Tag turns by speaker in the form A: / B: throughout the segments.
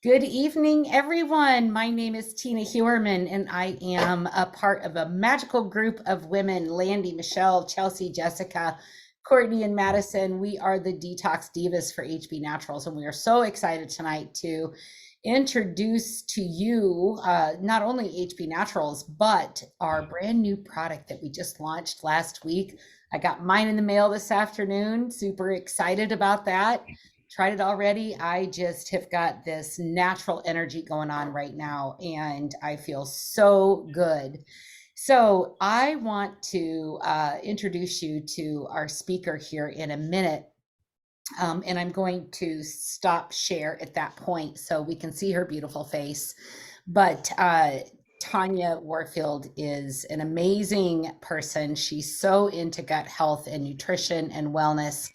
A: Good evening, everyone. My name is Tina Hewerman, and I am a part of a magical group of women, Landy, Michelle, Chelsea, Jessica, Courtney, and Madison. We are the Detox Divas for HB Naturals, and we are so excited tonight to introduce to you not only HB Naturals, but our brand new product that we just launched last week. I got mine in the mail this afternoon. Super excited about that. Tried it already. I just have got this natural energy going on right now, and I feel so good. So, I want to introduce you to our speaker here in a minute. And I'm going to stop share at that point so we can see her beautiful face. But Tanya Warfield is an amazing person. She's so into gut health and nutrition and wellness.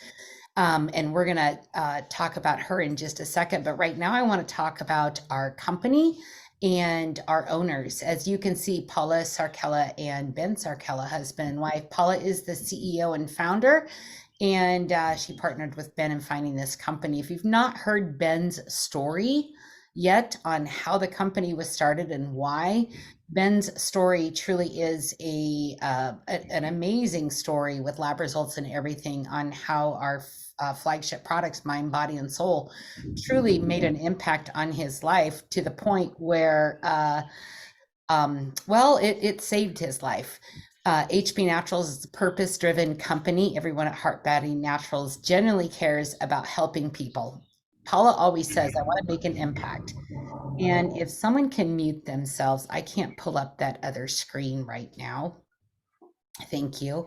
A: And we're going to talk about her in just a second. But right now, I want to talk about our company and our owners. As you can see, Paula Sarkella and Ben Sarkella, husband and wife. Paula is the CEO and founder, and she partnered with Ben in finding this company. If you've not heard Ben's story yet on how the company was started and why, Ben's story truly is an amazing story with lab results and everything on how our flagship products, Mind, Body, and Soul, truly made an impact on his life to the point where, it saved his life. HB Naturals is a purpose-driven company. Everyone at Heartbody Naturals genuinely cares about helping people. Paula always says, I want to make an impact. And if someone can mute themselves, I can't pull up that other screen right now. Thank you.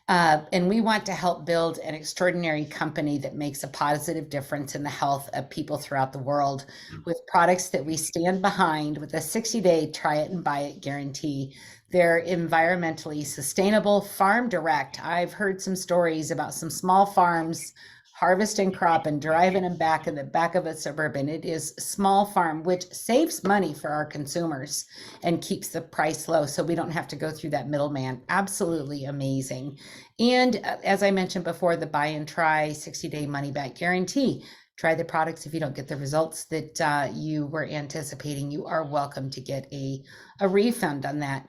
A: And we want to help build an extraordinary company that makes a positive difference in the health of people throughout the world with products that we stand behind with a 60-day try it and buy it guarantee. They're environmentally sustainable, farm direct. I've heard some stories about some small farms harvesting crop and driving them back in the back of a Suburban. It is small farm, which saves money for our consumers and keeps the price low so we don't have to go through that middleman. Absolutely amazing. And as I mentioned before, the buy and try 60-day money back guarantee. Try the products. If you don't get the results that you were anticipating, you are welcome to get a refund on that.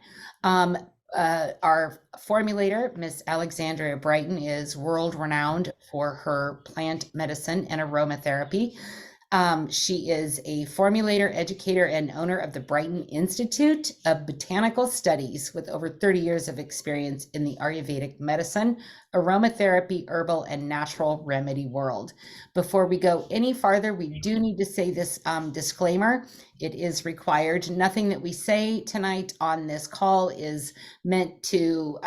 A: Our formulator, Miss Alexandria Brighton, is world renowned for her plant medicine and aromatherapy. She is a formulator, educator, and owner of the Brighton Institute of Botanical Studies with over 30 years of experience in the Ayurvedic medicine, aromatherapy, herbal, and natural remedy world. Before we go any farther, we do need to say this disclaimer. It is required. Nothing that we say tonight on this call is meant to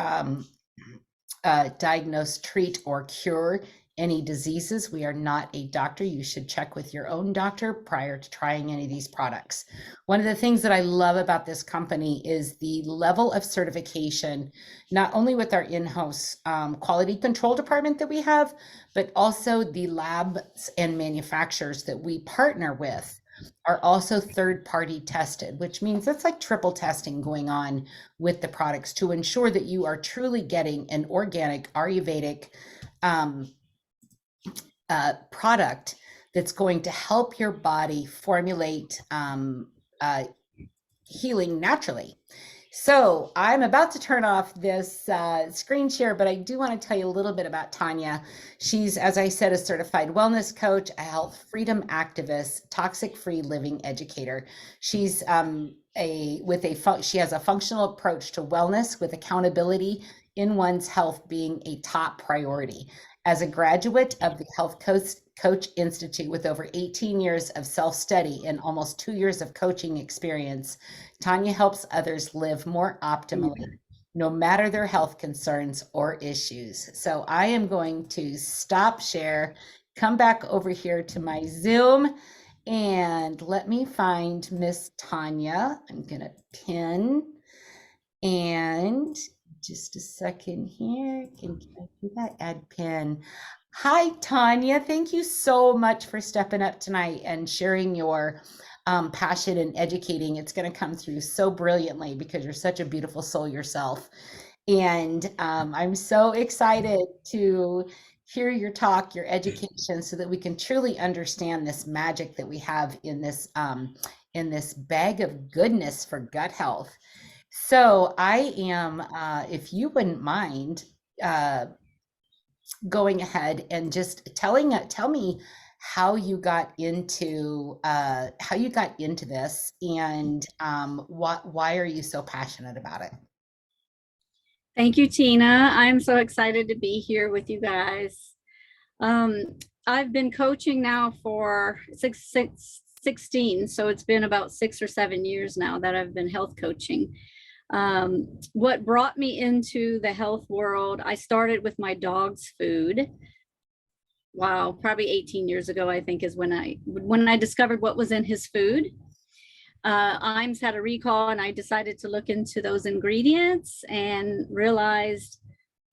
A: diagnose, treat, or cure any diseases. We are not a doctor. You should check with your own doctor prior to trying any of these products. One of the things that I love about this company is the level of certification, not only with our in-house quality control department that we have, but also the labs and manufacturers that we partner with are also third-party tested, which means it's like triple testing going on with the products to ensure that you are truly getting an organic Ayurvedic product that's going to help your body formulate healing naturally. So I'm about to turn off this screen share, but I do want to tell you a little bit about Tanya. She's, as I said, a certified wellness coach, a health freedom activist, toxic-free living educator. She's she has a functional approach to wellness with accountability in one's health being a top priority. As a graduate of the Health Coach Institute with over 18 years of self-study and almost 2 years of coaching experience, Tanya helps others live more optimally, no matter their health concerns or issues. So I am going to stop share, come back over here to my Zoom, and let me find Miss Tanya. I'm going to pin, and just a second here. Can I do that? Add pin. Hi, Tanya. Thank you so much for stepping up tonight and sharing your passion and educating. It's going to come through so brilliantly because you're such a beautiful soul yourself. And I'm so excited to hear your talk, your education, so that we can truly understand this magic that we have in this bag of goodness for gut health. So I am, if you wouldn't mind, uh, going ahead and just tell me how you got into this, and why are you so passionate about it?
B: Thank you, Tina. I'm so excited to be here with you guys. Um, I've been coaching now for 16, so it's been about 6 or 7 years now that I've been health coaching. What brought me into the health world, I started with my dog's food. Wow, probably 18 years ago, I think, is when I discovered what was in his food. IMS had a recall, and I decided to look into those ingredients and realized,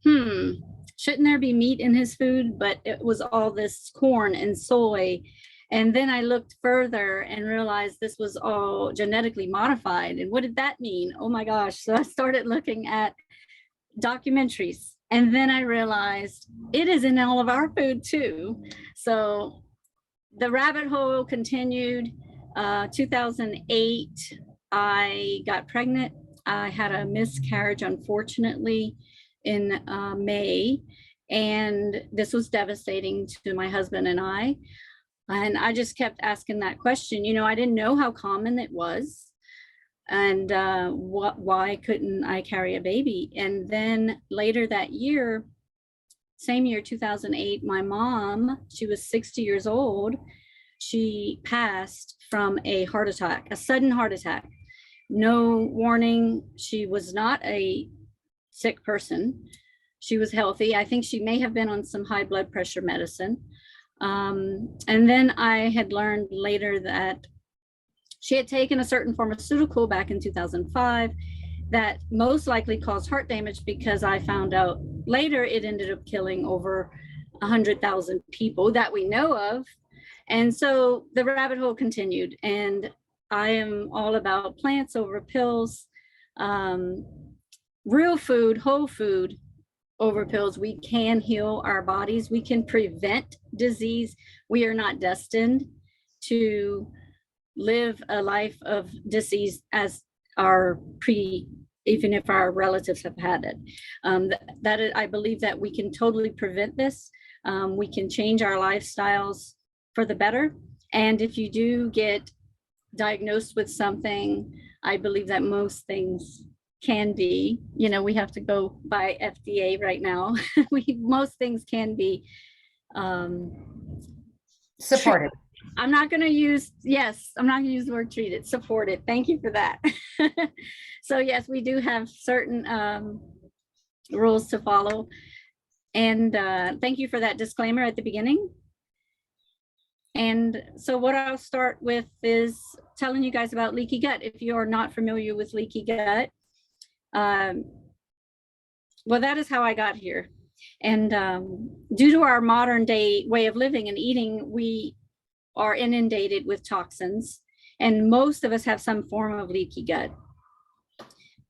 B: shouldn't there be meat in his food? But it was all this corn and soy. And then I looked further and realized this was all genetically modified. And what did that mean? Oh my gosh. So I started looking at documentaries. And then I realized it is in all of our food too. So the rabbit hole continued. 2008, I got pregnant. I had a miscarriage, unfortunately, in May. And this was devastating to my husband and I. And I just kept asking that question. I didn't know how common it was, and why couldn't I carry a baby? And then later that year, same year, 2008, my mom, she was 60 years old. She passed from a heart attack, a sudden heart attack. No warning. She was not a sick person. She was healthy. I think she may have been on some high blood pressure medicine. And then I had learned later that she had taken a certain pharmaceutical back in 2005 that most likely caused heart damage, because I found out later it ended up killing over 100,000 people that we know of. And so the rabbit hole continued, and I am all about plants over pills, real food, whole food over pills. We can heal our bodies. We can prevent disease. We are not destined to live a life of disease as even if our relatives have had it. I believe that we can totally prevent this. We can change our lifestyles for the better. And if you do get diagnosed with something, I believe that most things can be, we have to go by FDA right now. Most things can be
A: Supported.
B: I'm not going to use the word treated, supported. Thank you for that. So yes, we do have certain rules to follow. And thank you for that disclaimer at the beginning. And so what I'll start with is telling you guys about leaky gut. If you are not familiar with leaky gut, well, that is how I got here. And due to our modern day way of living and eating, we are inundated with toxins, and most of us have some form of leaky gut.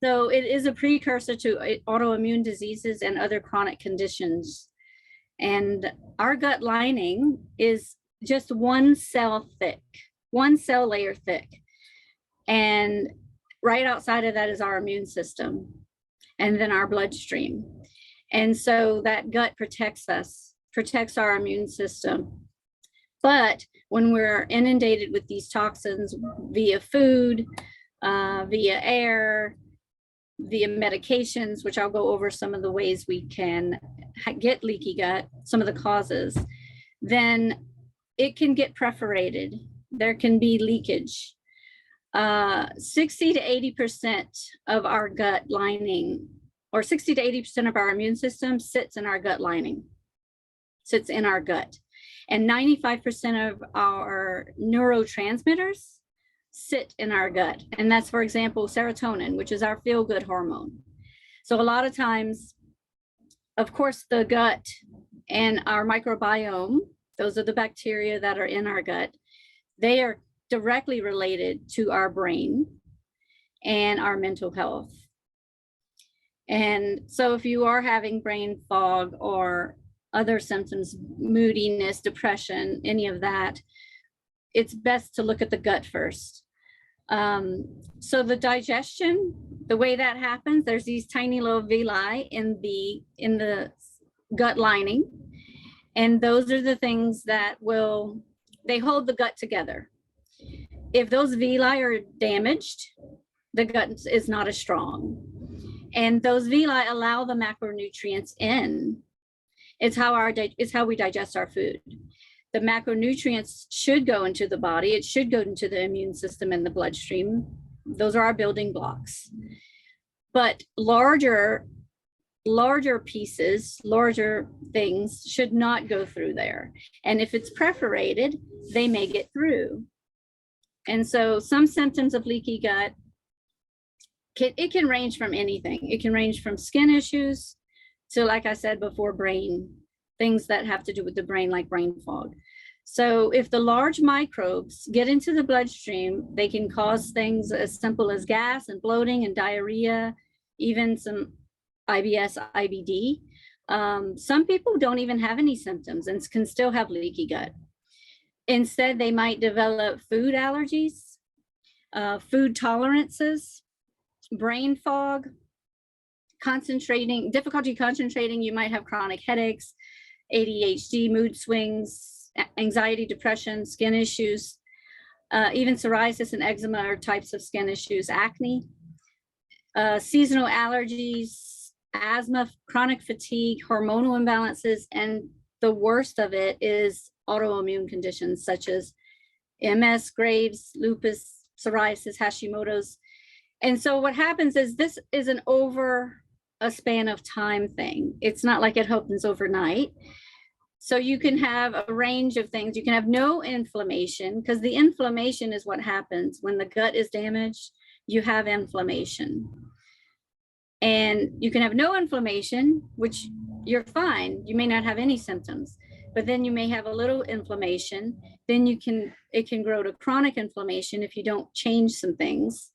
B: So it is a precursor to autoimmune diseases and other chronic conditions. And our gut lining is just one cell layer thick. And right outside of that is our immune system, and then our bloodstream. And so that gut protects our immune system. But when we're inundated with these toxins via food, via air, via medications, which I'll go over some of the ways we can get leaky gut, some of the causes, then it can get perforated. There can be leakage. 60 to 80% of our gut lining, or 60 to 80% of our immune system sits in our gut lining, sits in our gut. And 95% of our neurotransmitters sit in our gut. And that's, for example, serotonin, which is our feel-good hormone. So a lot of times, of course, the gut and our microbiome, those are the bacteria that are in our gut, they are directly related to our brain and our mental health. And so if you are having brain fog or other symptoms, moodiness, depression, any of that, it's best to look at the gut first. So the digestion, the way that happens, there's these tiny little villi in the gut lining, and those are the things that they hold the gut together. If those villi are damaged, the gut is not as strong, and those villi allow the macronutrients in. It's how we digest our food. The macronutrients should go into the body. It should go into the immune system and the bloodstream. Those are our building blocks. But larger pieces, larger things should not go through there. And if it's perforated, they may get through. And so some symptoms of leaky gut, it can range from anything. It can range from skin issues to, like I said before, brain, things that have to do with the brain, like brain fog. So if the large microbes get into the bloodstream, they can cause things as simple as gas and bloating and diarrhea, even some IBS, IBD. Some people don't even have any symptoms and can still have leaky gut. Instead, they might develop food allergies, food tolerances, brain fog, difficulty concentrating. You might have chronic headaches, ADHD, mood swings, anxiety, depression, skin issues, even psoriasis and eczema are types of skin issues, acne, seasonal allergies, asthma, chronic fatigue, hormonal imbalances, and the worst of it is autoimmune conditions such as MS, Graves, lupus, psoriasis, Hashimoto's. And so what happens is this is an over a span of time thing. It's not like it happens overnight. So you can have a range of things. You can have no inflammation, because the inflammation is what happens when the gut is damaged. You have inflammation. And you can have no inflammation, which you're fine. You may not have any symptoms, but then you may have a little inflammation. Then it can grow to chronic inflammation if you don't change some things.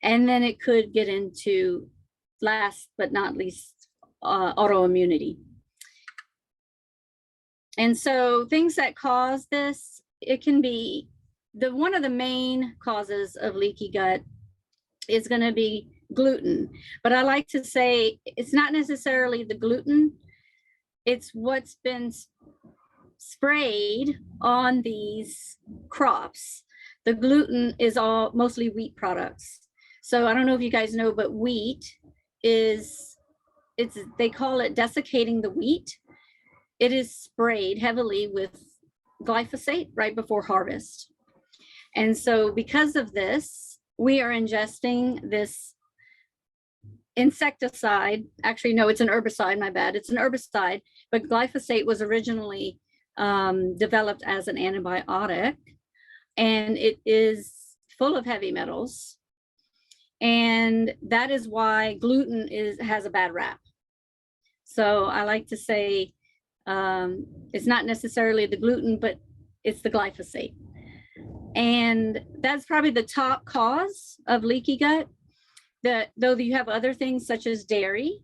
B: And then it could get into, last but not least, autoimmunity. And so things that cause this, it can be one of the main causes of leaky gut is going to be gluten. But I like to say it's not necessarily the gluten, it's what's been sprayed on these crops. The gluten is mostly wheat products. So I don't know if you guys know, but wheat they call it desiccating the wheat. It is sprayed heavily with glyphosate right before harvest. And so because of this, we are ingesting this insecticide. Actually, no, it's an herbicide, my bad. It's an herbicide, but glyphosate was originally developed as an antibiotic, and it is full of heavy metals. And that is why gluten has a bad rap. So I like to say it's not necessarily the gluten, but it's the glyphosate. And that's probably the top cause of leaky gut. Though you have other things such as dairy,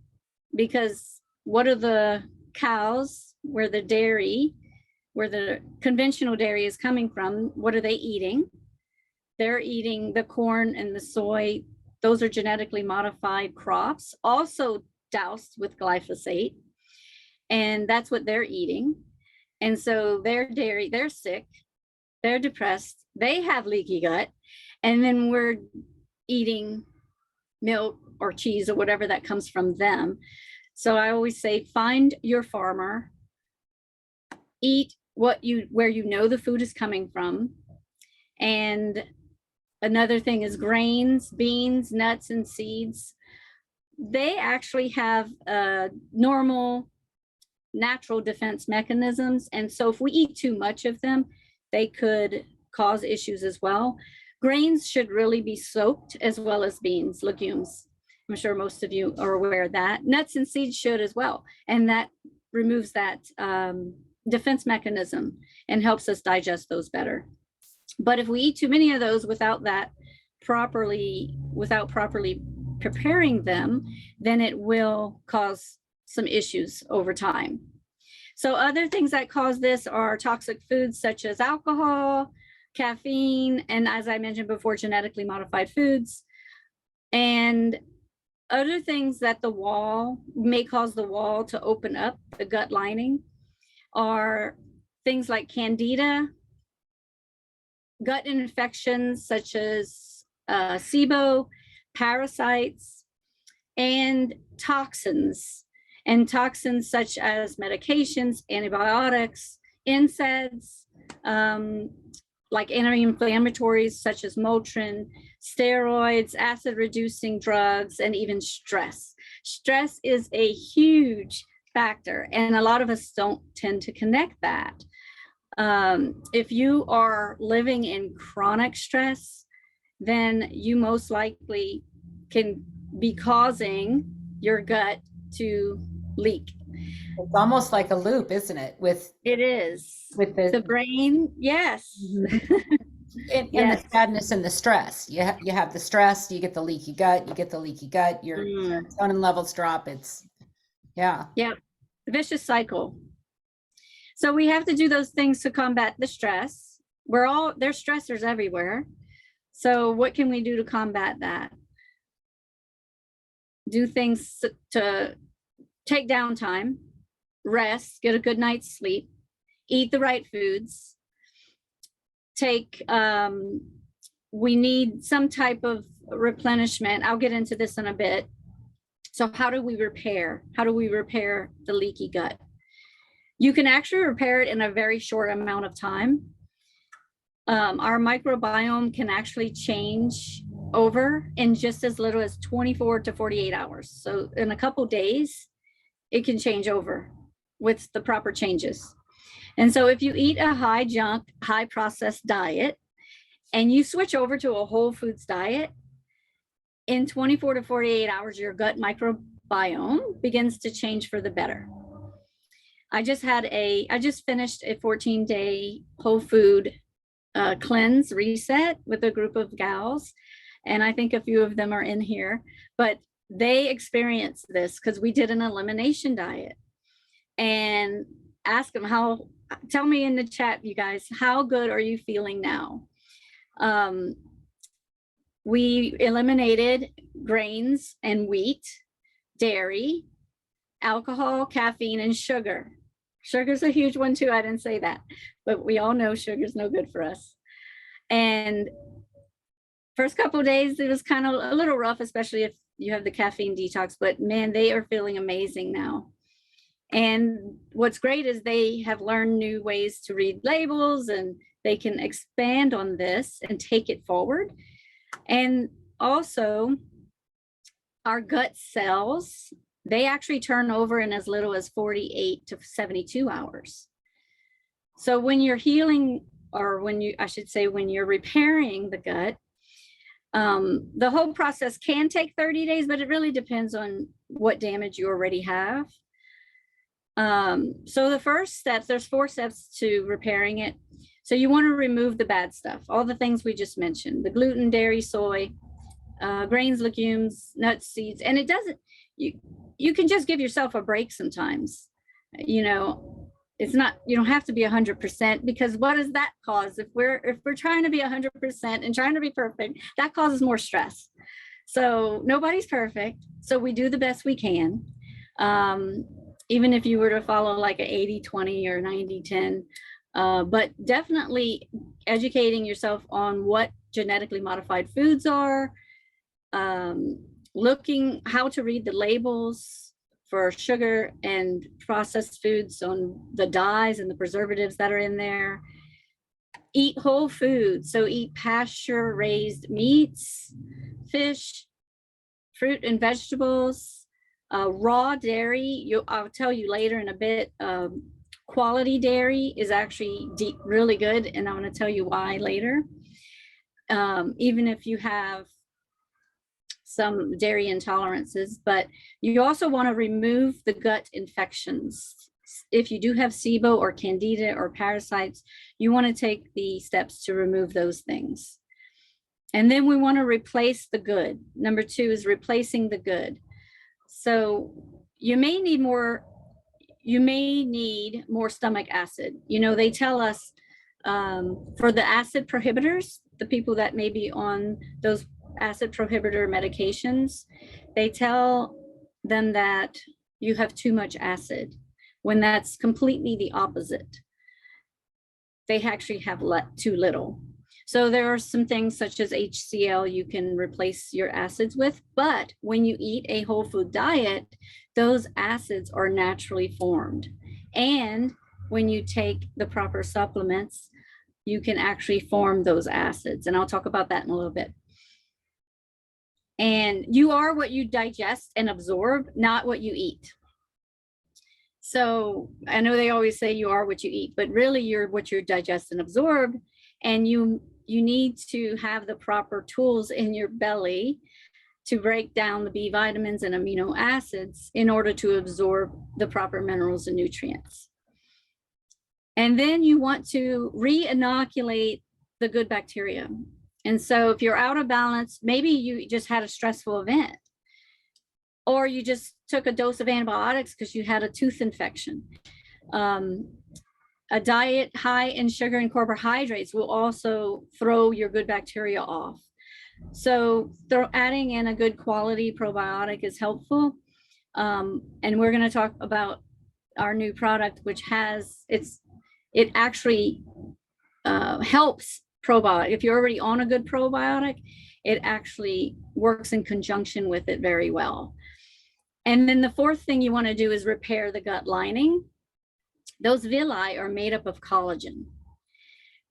B: because what are the cows where the conventional dairy is coming from, what are they eating? They're eating the corn and the soy. Those are genetically modified crops, also doused with glyphosate. And that's what they're eating. And so their dairy, they're sick, they're depressed, they have leaky gut. And then we're eating milk or cheese or whatever that comes from them. So I always say, find your farmer, eat where you know the food is coming from. And another thing is grains, beans, nuts, and seeds. They actually have normal, natural defense mechanisms. And so if we eat too much of them, they could cause issues as well. Grains should really be soaked, as well as beans, legumes. I'm sure most of you are aware of that. Nuts and seeds should as well. And that removes that defense mechanism and helps us digest those better. But if we eat too many of those without properly preparing them, then it will cause some issues over time. So other things that cause this are toxic foods such as alcohol, caffeine, and as I mentioned before, genetically modified foods. And other things that the wall may cause the wall to open up, the gut lining, are things like candida, gut infections such as SIBO, parasites, and toxins. And toxins such as medications, antibiotics, NSAIDs, like anti-inflammatories such as Motrin, steroids, acid-reducing drugs, and even stress. Stress is a huge factor, and a lot of us don't tend to connect that. If you are living in chronic stress, then you most likely can be causing your gut to leak.
A: It's almost like a loop, isn't it?
B: It is.
A: With
B: The brain, yes.
A: and
B: Yes.
A: the sadness and the stress. You have the stress, you get the leaky gut, your serotonin levels drop. It's yeah.
B: Vicious cycle. So we have to do those things to combat the stress. There's stressors everywhere. So what can we do to combat that? Do things to take downtime, rest, get a good night's sleep, eat the right foods, we need some type of replenishment. I'll get into this in a bit. So how do we repair? How do we repair the leaky gut? You can actually repair it in a very short amount of time. Our microbiome can actually change over in just as little as 24 to 48 hours. So in a couple days, it can change over with the proper changes. And so if you eat a high junk, high processed diet, and you switch over to a whole foods diet, in 24 to 48 hours, your gut microbiome begins to change for the better. I just finished a 14-day whole food cleanse reset with a group of gals. And I think a few of them are in here, but they experienced this because we did an elimination diet. And ask them tell me in the chat, you guys, how good are you feeling now? We eliminated grains and wheat, dairy, alcohol, caffeine, and sugar. Sugar's a huge one too. I didn't say that, but we all know sugar's no good for us. And first couple of days, it was kind of a little rough, especially if you have the caffeine detox, but man, they are feeling amazing now. And what's great is they have learned new ways to read labels, and they can expand on this and take it forward. And also our gut cells, they actually turn over in as little as 48 to 72 hours. So when you're healing, or when you're repairing the gut, the whole process can take 30 days, but it really depends on what damage you already have. So the first steps, there's 4 steps to repairing it. So you want to remove the bad stuff, all the things we just mentioned, the gluten, dairy, soy, grains, legumes, nuts, seeds. And it doesn't, you can just give yourself a break sometimes. It's not, you don't have to be 100%, because what does that cause? If we're trying to be 100% and trying to be perfect, that causes more stress. So nobody's perfect. So we do the best we can. Even if you were to follow like an 80-20 or 90-10, but definitely educating yourself on what genetically modified foods are, looking how to read the labels for sugar and processed foods, on the dyes and the preservatives that are in there. Eat whole foods, so eat pasture raised meats, fish, fruit and vegetables, raw dairy. I'll tell you later in a bit, quality dairy is actually really good, and I'm going to tell you why later. Even if you have some dairy intolerances, but you also want to remove the gut infections. If you do have SIBO or candida or parasites, you want to take the steps to remove those things. And then we want to replace the good. Number 2 is replacing the good. So you may need more, you may need more stomach acid. You know, they tell us for the acid prohibitors, the people that may be on those acid prohibitor medications, they tell them that you have too much acid, when that's completely the opposite. They actually have too little. So there are some things such as HCl you can replace your acids with, but when you eat a whole food diet, those acids are naturally formed. And when you take the proper supplements, you can actually form those acids. And I'll talk about that in a little bit. And you are what you digest and absorb, not what you eat. So I know they always say you are what you eat, but really you're what you digest and absorb. And you need to have the proper tools in your belly to break down the B vitamins and amino acids in order to absorb the proper minerals and nutrients. And then you want to re-inoculate the good bacteria. And so if you're out of balance, maybe you just had a stressful event, or you just took a dose of antibiotics because you had a tooth infection. A diet high in sugar and carbohydrates will also throw your good bacteria off. So adding in a good quality probiotic is helpful. And we're going to talk about our new product, which it actually helps probiotic. If you're already on a good probiotic, it actually works in conjunction with it very well. And then the fourth thing you want to do is repair the gut lining. Those villi are made up of collagen.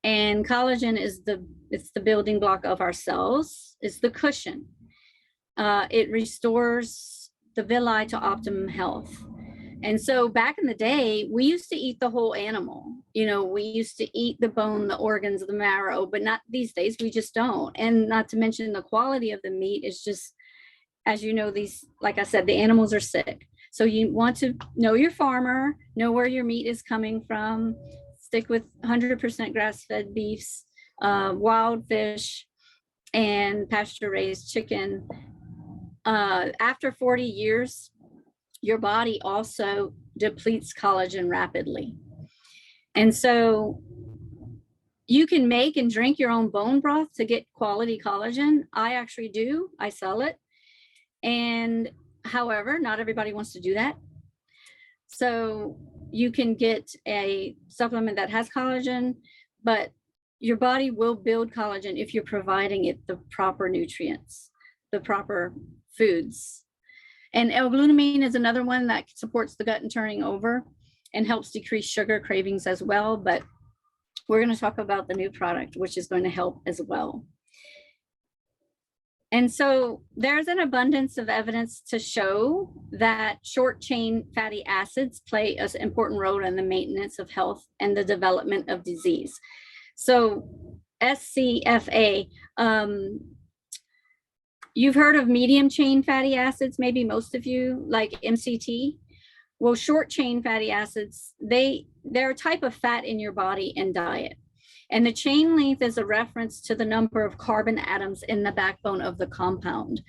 B: And collagen is it's the building block of our cells. It's the cushion. It restores the villi to optimum health. And so back in the day, we used to eat the whole animal. You know, we used to eat the bone, the organs, the marrow, but not these days. We just don't. And not to mention the quality of the meat is just, as you know, like I said, the animals are sick. So you want to know your farmer, know where your meat is coming from, stick with 100% grass-fed beefs, wild fish, and pasture-raised chicken. After 40 years, your body also depletes collagen rapidly. And so you can make and drink your own bone broth to get quality collagen. I actually do. I sell it. And however, not everybody wants to do that. So you can get a supplement that has collagen, but your body will build collagen if you're providing it the proper nutrients, the proper foods. And L-glutamine is another one that supports the gut and turning over and helps decrease sugar cravings as well. But we're going to talk about the new product, which is going to help as well. And so there's an abundance of evidence to show that short chain fatty acids play an important role in the maintenance of health and the development of disease. So SCFA, you've heard of medium chain fatty acids, maybe most of you, like MCT. Well, short chain fatty acids, they're a type of fat in your body and diet. And the chain length is a reference to the number of carbon atoms in the backbone of the compound.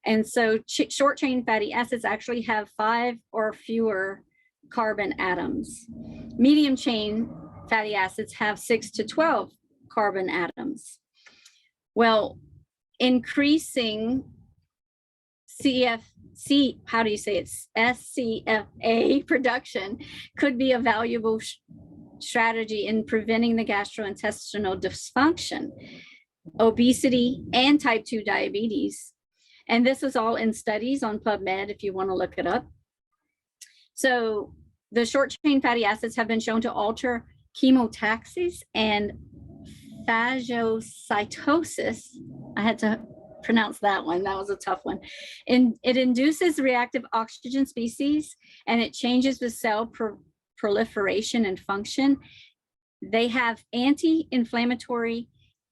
B: And so short chain fatty acids actually have 5 or fewer carbon atoms. Medium chain fatty acids have 6 to 12 carbon atoms. Well, increasing SCFA production could be a valuable strategy in preventing the gastrointestinal dysfunction, obesity, and type 2 diabetes. And this is all in studies on PubMed if you want to look it up. So the short chain fatty acids have been shown to alter chemotaxis and phagocytosis. I had to pronounce that one. That was a tough one. And it induces reactive oxygen species, and it changes the cell proliferation and function. They have anti-inflammatory,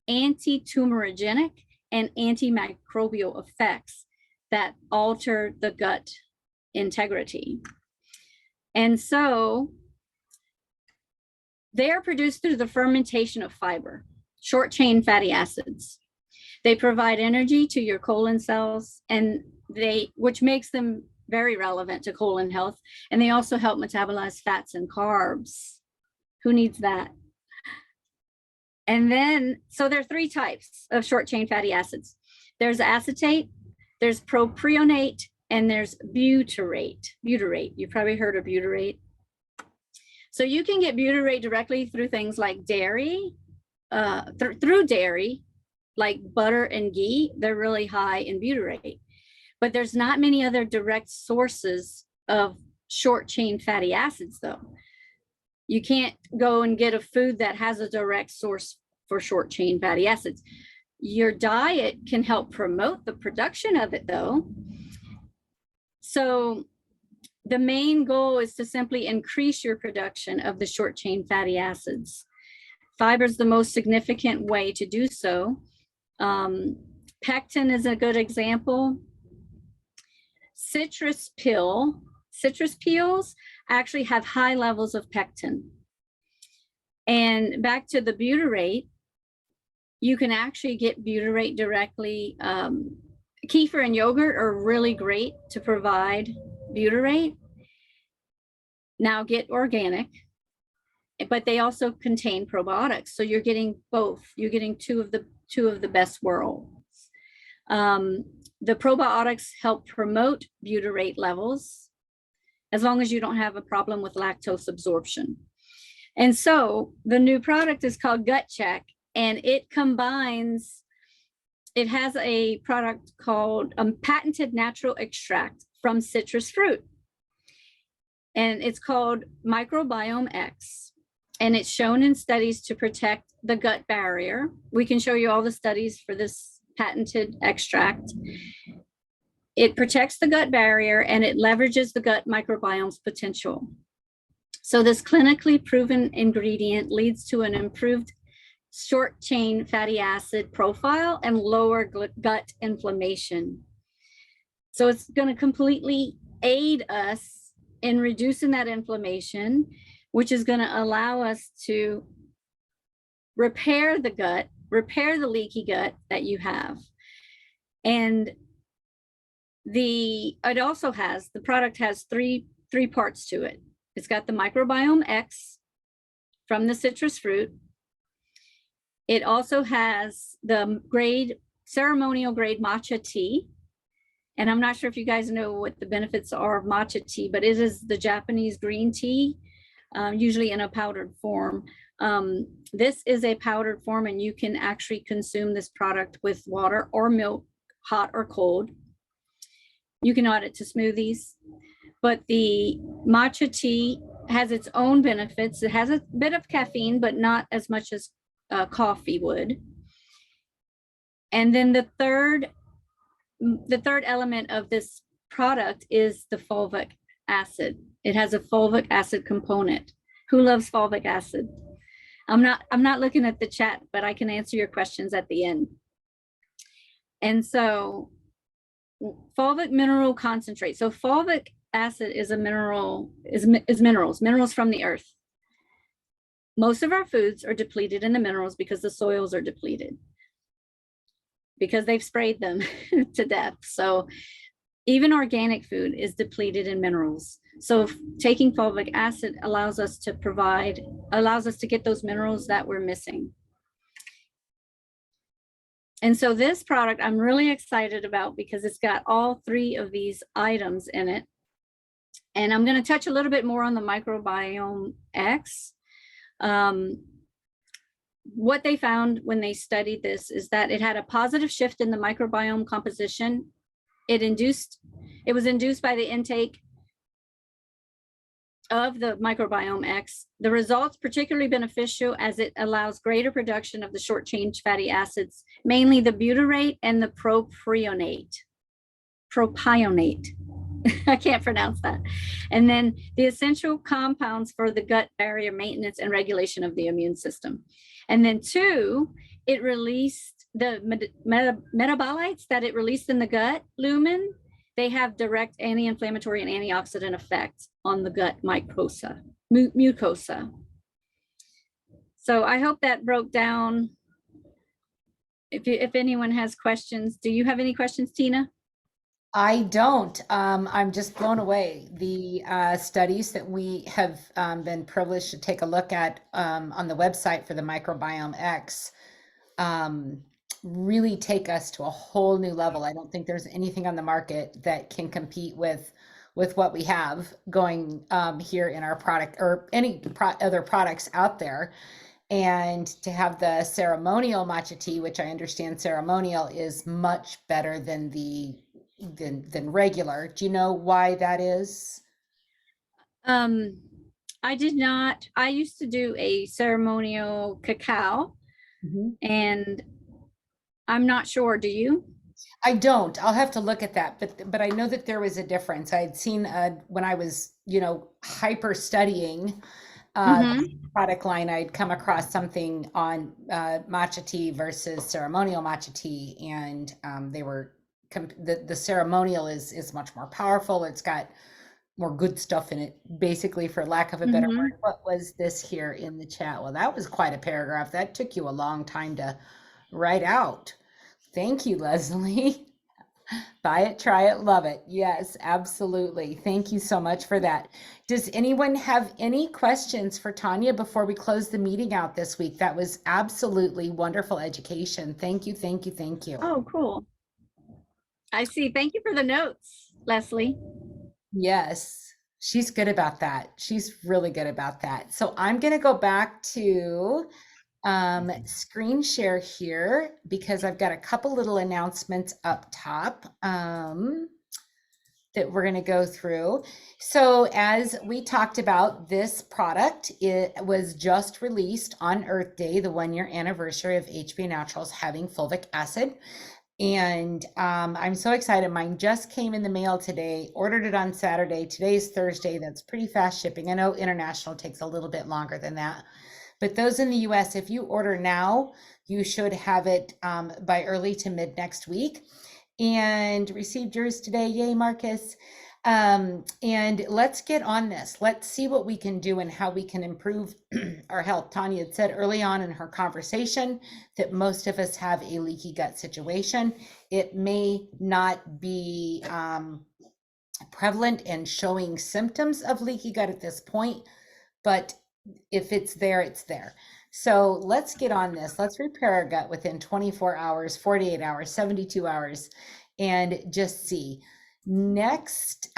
B: anti-tumorigenic, and antimicrobial effects that alter the gut integrity. And so they are produced through the fermentation of fiber, short chain fatty acids. They provide energy to your colon cells, and which makes them very relevant to colon health. And they also help metabolize fats and carbs. Who needs that? And then, so there are 3 types of short chain fatty acids. There's acetate, there's propionate, and there's butyrate. Butyrate, you've probably heard of butyrate. So you can get butyrate directly through things like dairy, through dairy, like butter and ghee. They're really high in butyrate. But there's not many other direct sources of short chain fatty acids, though. You can't go and get a food that has a direct source for short chain fatty acids. Your diet can help promote the production of it, though. So the main goal is to simply increase your production of the short chain fatty acids. Fiber is the most significant way to do so. Pectin is a good example. Citrus peels actually have high levels of pectin. And back to the butyrate, you can actually get butyrate directly. Kefir and yogurt are really great to provide butyrate. Now get organic, but they also contain probiotics. So you're getting both. You're getting two of the best worlds. The probiotics help promote butyrate levels as long as you don't have a problem with lactose absorption. And so the new product is called Gut Check, and it combines, it has a product called patented natural extract from citrus fruit. And it's called Microbiome X. And it's shown in studies to protect the gut barrier. We can show you all the studies for this patented extract. It protects the gut barrier and it leverages the gut microbiome's potential. So this clinically proven ingredient leads to an improved short chain fatty acid profile and lower gut inflammation. So it's going to completely aid us in reducing that inflammation, which is going to allow us to repair the gut, repair the leaky gut that you have. And it also has, the product has three parts to it. It's got the Microbiome X from the citrus fruit. It also has the ceremonial grade matcha tea. And I'm not sure if you guys know what the benefits are of matcha tea, but it is the Japanese green tea, usually in a powdered form. This is a powdered form, and you can actually consume this product with water or milk, hot or cold. You can add it to smoothies. But the matcha tea has its own benefits. It has a bit of caffeine, but not as much as coffee would. And then the third element of this product is the fulvic acid. It has a fulvic acid component. Who loves fulvic acid? I'm not looking at the chat, but I can answer your questions at the end. And so fulvic mineral concentrate. So fulvic acid is a mineral, is minerals from the earth. Most of our foods are depleted in the minerals because the soils are depleted, because they've sprayed them to death. So even organic food is depleted in minerals. So taking fulvic acid allows us to get those minerals that we're missing. And so this product I'm really excited about because it's got all 3 of these items in it. And I'm going to touch a little bit more on the Microbiome X. What they found when they studied this is that it had a positive shift in the microbiome composition. It was induced by the intake of the Microbiome X. The results particularly beneficial as it allows greater production of the short chain fatty acids, mainly the butyrate and the propionate. I can't pronounce that. And then the essential compounds for the gut barrier maintenance and regulation of the immune system. And then 2, it released the metabolites that it released in the gut lumen. They have direct anti-inflammatory and antioxidant effects on the gut mucosa. So I hope that broke down. If anyone has questions, do you have any questions, Tina?
A: I don't. I'm just blown away. The studies that we have been privileged to take a look at on the website for the Microbiome X um, really take us to a whole new level. I don't think there's anything on the market that can compete with what we have going here in our product or any other products out there. And to have the ceremonial matcha tea, which I understand ceremonial is much better than the than regular. Do you know why that is?
B: Um, I did not. I used to do a ceremonial cacao,
A: Mhm.
B: and I'm not sure. Do you?
A: I don't. I'll have to look at that, but I know that there was a difference. I had seen when I was, hyper studying the
B: Mm-hmm.
A: product line, I'd come across something on matcha tea versus ceremonial matcha tea, and they were the ceremonial is much more powerful. It's got more good stuff in it, basically, for lack of a better
B: Mm-hmm.
A: word. What was this here in the chat? Well, that was quite a paragraph. That took you a long time to write out. Thank you, Leslie. Buy it, try it, love it. Yes, absolutely. Thank you so much for that. Does anyone have any questions for Tanya before we close the meeting out this week? That was absolutely wonderful education. Thank you, thank you, thank you.
B: Oh, cool. I see. Thank you for the notes, Leslie.
A: Yes, she's good about that. She's really good about that. So I'm going to go back to screen share here because I've got a couple little announcements up top. That we're going to go through. So as we talked about, this product, it was just released on Earth Day, the 1 year anniversary of HB Naturals having fulvic acid. And I'm so excited. Mine just came in the mail today, ordered it on Saturday. Today's Thursday. That's pretty fast shipping. I know international takes a little bit longer than that. But those in the US, if you order now, you should have it by early to mid next week. And received yours today. Yay, Marcus. And let's get on this. Let's see what we can do and how we can improve our health. Tanya had said early on in her conversation that most of us have a leaky gut situation. It may not be prevalent and showing symptoms of leaky gut at this point, but if it's there, it's there. So let's get on this. Let's repair our gut within 24 hours, 48 hours, 72 hours, and just see. Next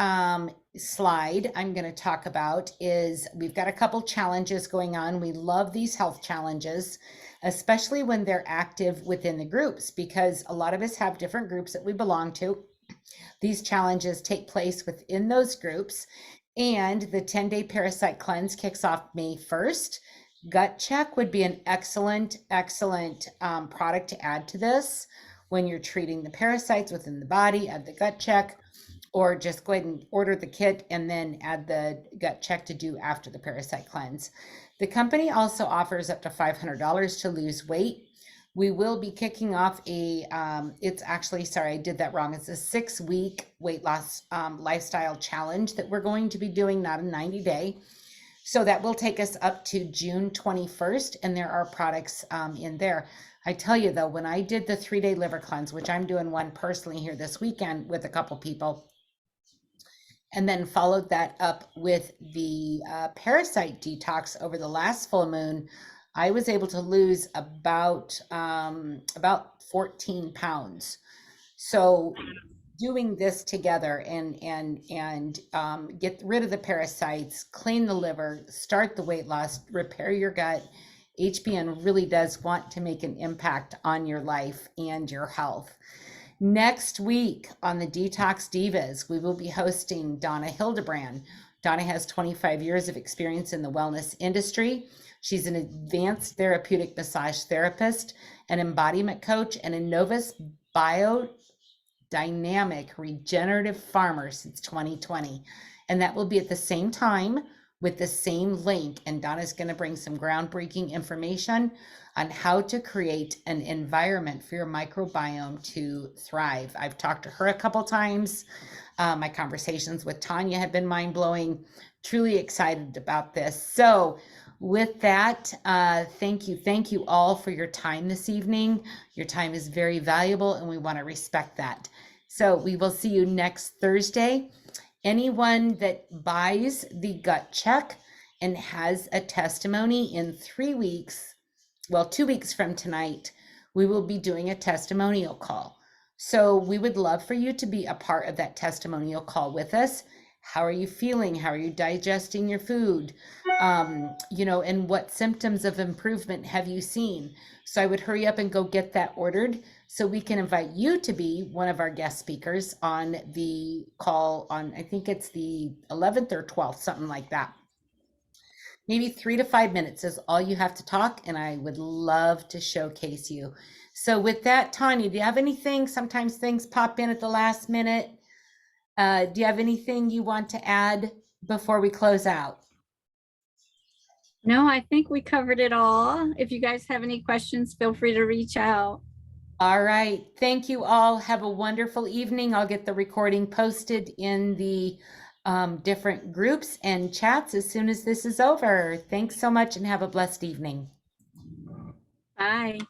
A: slide I'm going to talk about is we've got a couple challenges going on. We love these health challenges, especially when they're active within the groups, because a lot of us have different groups that we belong to. These challenges take place within those groups, and the 10-day parasite cleanse kicks off May 1st. Gut check would be an excellent product to add to this when you're treating the parasites within the body. Add the gut check, or just go ahead and order the kit and then add the gut check to do after the parasite cleanse. The company also offers up to $500 to lose weight. We will be kicking off it's actually, sorry, I did that wrong. It's a 6-week weight loss lifestyle challenge that we're going to be doing, not a 90-day. So that will take us up to June 21st, and there are products in there. I tell you though, when I did the 3-day liver cleanse, which I'm doing one personally here this weekend with a couple people, and then followed that up with the parasite detox over the last full moon, I was able to lose about 14 pounds. So doing this together and get rid of the parasites, clean the liver, start the weight loss, repair your gut. HBN really does want to make an impact on your life and your health. Next week on the Detox Divas, we will be hosting Donna Hildebrand. Donna has 25 years of experience in the wellness industry. She's an advanced therapeutic massage therapist, an embodiment coach, and a Novus biodynamic regenerative farmer since 2020. And that will be at the same time with the same link. And Donna's going to bring some groundbreaking information on how to create an environment for your microbiome to thrive. I've talked to her a couple times. My conversations with Tanya have been mind-blowing. Truly excited about this. So with that, thank you all for your time this evening. Your time is very valuable, and we want to respect that. So we will see you next Thursday. Anyone that buys the gut check and has a testimony in 3 weeks, well, 2 weeks from tonight, we will be doing a testimonial call. So we would love for you to be a part of that testimonial call with us. How are you feeling? How are you digesting your food? And what symptoms of improvement have you seen? So I would hurry up and go get that ordered so we can invite you to be one of our guest speakers on the call on, I think it's the 11th or 12th, something like that. Maybe 3 to 5 minutes is all you have to talk, and I would love to showcase you. So with that, Tanya, do you have anything? Sometimes things pop in at the last minute. Do you have anything you want to add before we close out?
B: No, I think we covered it all. If you guys have any questions, feel free to reach out.
A: All right. Thank you all. Have a wonderful evening. I'll get the recording posted in the different groups and chats as soon as this is over. Thanks so much and have a blessed evening.
B: Bye.